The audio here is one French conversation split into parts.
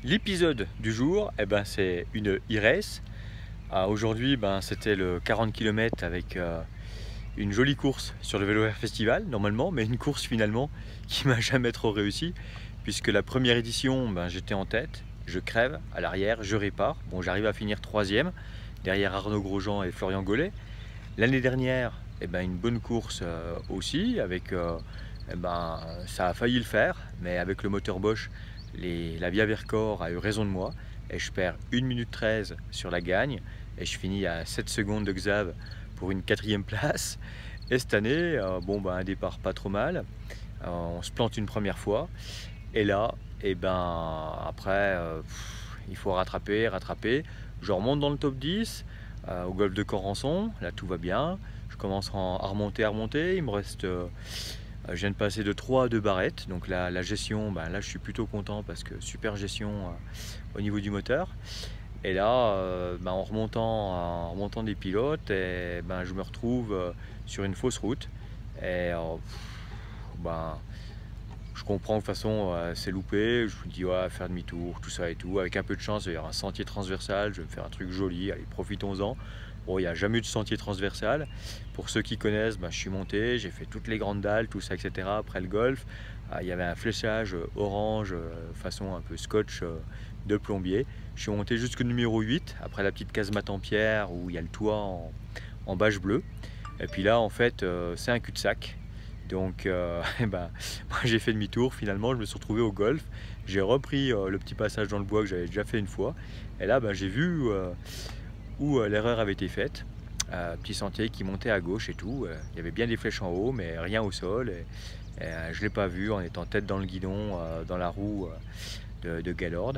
L'épisode du jour, c'est une e-race. Aujourd'hui, c'était le 40 km avec une jolie course sur le Vélo Vert Festival, normalement, mais une course finalement qui m'a jamais trop réussi, puisque la première édition, j'étais en tête, je crève, à l'arrière, je répare. Bon, j'arrive à finir 3e, derrière Arnaud Grosjean et Florian Gollet. L'année dernière, une bonne course aussi, avec, ça a failli le faire, mais avec le moteur Bosch, la Via Vercors a eu raison de moi et je perds 1 minute 13 sur la gagne et je finis à 7 secondes de Xav pour une 4e place. Et cette année, un départ pas trop mal, on se plante une première fois et là, après, il faut rattraper. Je remonte dans le top 10 au golfe de Corançon, là tout va bien, je commence à remonter, il me reste... je viens de passer de 3 à 2 barrettes, donc la gestion, là je suis plutôt content parce que super gestion au niveau du moteur. Et là, en remontant des pilotes, et, je me retrouve sur une fausse route. Et je comprends que de toute façon c'est loupé, je me dis ouais, faire demi-tour, tout ça et tout. Avec un peu de chance, il y aura un sentier transversal, je vais me faire un truc joli, allez profitons-en. Bon, il n'y a jamais eu de sentier transversal. Pour ceux qui connaissent, je suis monté, j'ai fait toutes les grandes dalles, tout ça, etc. Après le golf, il y avait un fléchage orange, façon un peu scotch de plombier. Je suis monté jusqu'au numéro 8, après la petite casemate en pierre où il y a le toit en bâche bleue. Et puis là, en fait, c'est un cul-de-sac. Donc, moi, j'ai fait demi-tour. Finalement, je me suis retrouvé au golf. J'ai repris le petit passage dans le bois que j'avais déjà fait une fois. Et là, j'ai vu... où l'erreur avait été faite, petit sentier qui montait à gauche et tout, il y avait bien des flèches en haut mais rien au sol, et je ne l'ai pas vu en étant tête dans le guidon, dans la roue de Gaylord.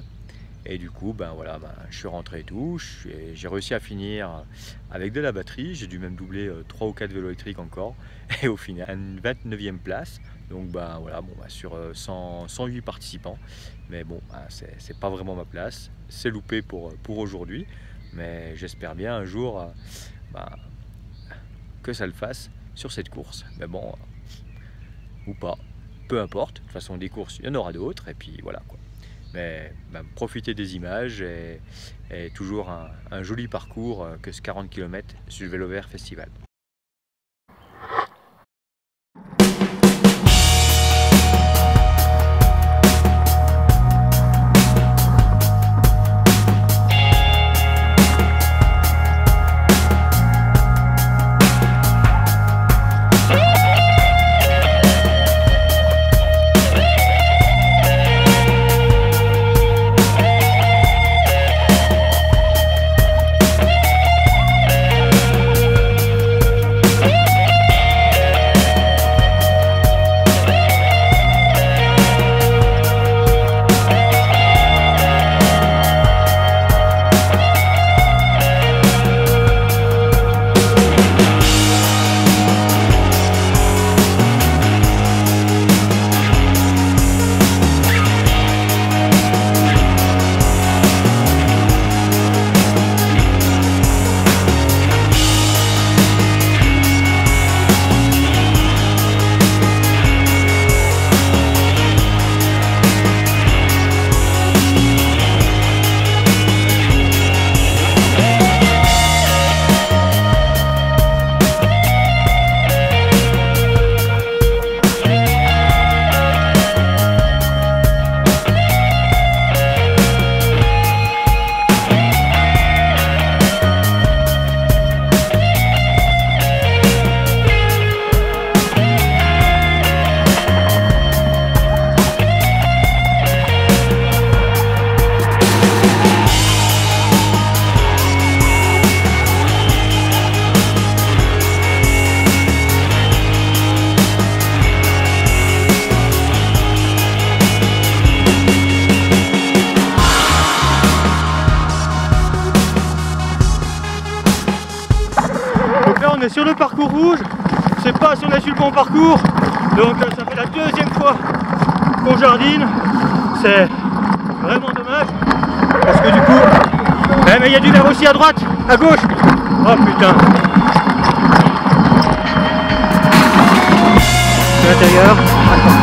Et du coup je suis rentré et tout, j'ai réussi à finir avec de la batterie, j'ai dû même doubler 3 ou 4 vélos électriques encore, et au final une 29e place, donc sur 108 participants, mais bon, c'est pas vraiment ma place, c'est loupé pour aujourd'hui. Mais j'espère bien un jour que ça le fasse sur cette course. Mais bon, ou pas, peu importe. De toute façon, des courses, il y en aura d'autres. Et puis voilà quoi. Mais profiter des images et toujours un joli parcours que ce 40 km sur le Vélo Vert Festival. On est sur le parcours rouge, je sais pas si on a su le bon parcours, donc ça fait la 2e fois qu'on jardine, c'est vraiment dommage, parce que du coup, mais il y a du verre aussi à droite, à gauche, oh putain, l'intérieur.